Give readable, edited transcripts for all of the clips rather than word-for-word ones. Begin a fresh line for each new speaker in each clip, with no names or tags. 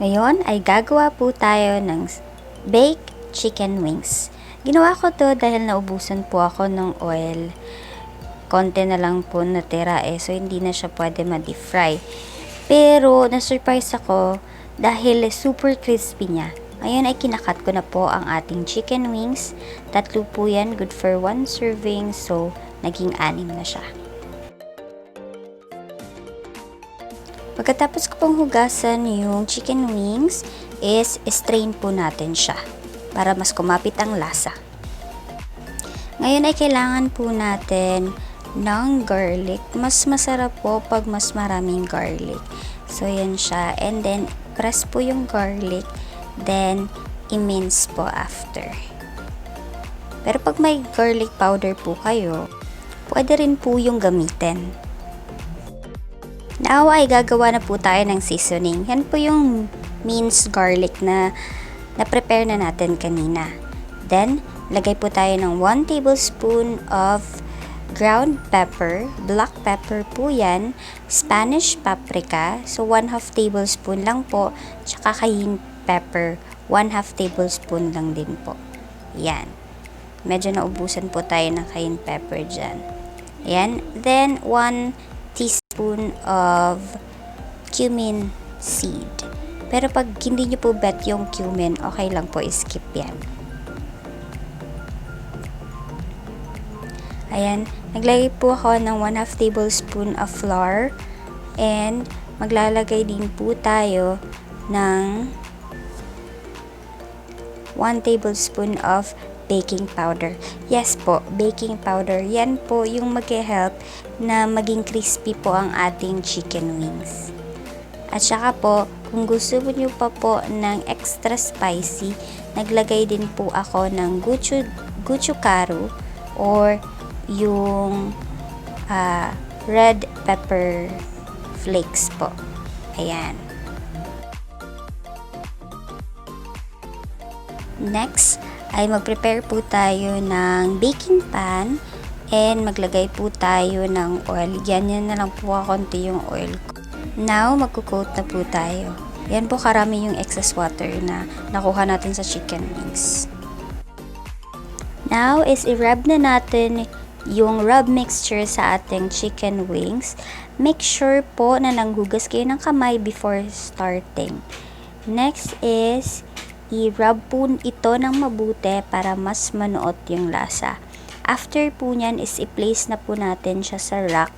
Ngayon ay gagawa po tayo ng baked chicken wings. Ginawa ko to dahil naubusan po ako ng oil. Konti na lang po natira so hindi na siya pwede ma-deep fry. Pero na-surprise ako dahil super crispy niya. Ngayon ay kinakat ko na po ang ating chicken wings. 3 po yan, good for 1 serving, so naging 6 na siya. Pagkatapos ko pong hugasan yung chicken wings, is strain po natin siya para mas kumapit ang lasa. Ngayon ay kailangan po natin ng garlic. Mas masarap po pag mas maraming garlic. So, yan siya. And then, press po yung garlic. Then, i-mince po after. Pero pag may garlic powder po kayo, pwede rin po yung gamitin. Now ay gagawa na po tayo ng seasoning. Yan po yung minced garlic na na-prepare na natin kanina. Then, lagay po tayo ng 1 tablespoon of ground pepper. Black pepper po yan. Spanish paprika. So, 1/2 tablespoon lang po. Tsaka cayenne pepper. 1/2 tablespoon lang din po. Yan. Medyo naubusan po tayo ng cayenne pepper dyan. Yan. Then, 1 teaspoon of cumin seed. Pero pag hindi nyo po bet yung cumin, okay lang po, skip yan. Ayan, naglagay po ako ng 1/2 tablespoon of flour and maglalagay din po tayo ng 1 tablespoon of baking powder. Yes po, baking powder. Yan po yung mag-help na maging crispy po ang ating chicken wings. At saka po, kung gusto niyo pa po ng extra spicy, naglagay din po ako ng gochugaru or yung red pepper flakes po. Ayan. Next, ay mag-prepare po tayo ng baking pan and maglagay po tayo ng oil. Yan na lang po konti yung oil ko. Now, magko-coat na po tayo. Yan po karami yung excess water na nakuha natin sa chicken wings. Now, is i-rub na natin yung rub mixture sa ating chicken wings. Make sure po na nanghugas kayo ng kamay before starting. Next is i-rub po ito ng mabuti para mas manuot yung lasa. After po nyan is i-place na po natin siya sa rack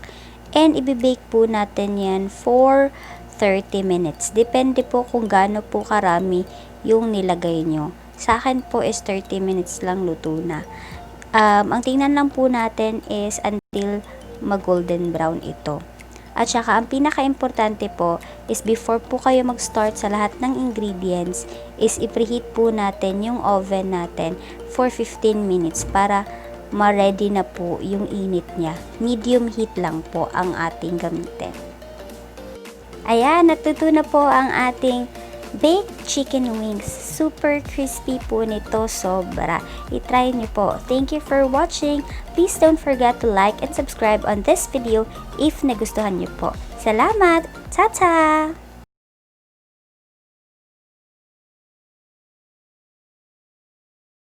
and i-bake po natin yan for 30 minutes. Depende po kung gaano po karami yung nilagay nyo. Sa akin po is 30 minutes lang luto na. Ang tingnan lang po natin is until mag-golden brown ito. At saka, ang pinaka-importante po is before po kayo mag-start sa lahat ng ingredients, is i-preheat po natin yung oven natin for 15 minutes para ma-ready na po yung init niya. Medium heat lang po ang ating gamitin. Ayan, natuto na po ang ating baked chicken wings. Super crispy po nito, sobra. I-try nyo po. Thank you for watching. Please don't forget to like and subscribe on this video if nagustuhan nyo po. Salamat! Ta-ta!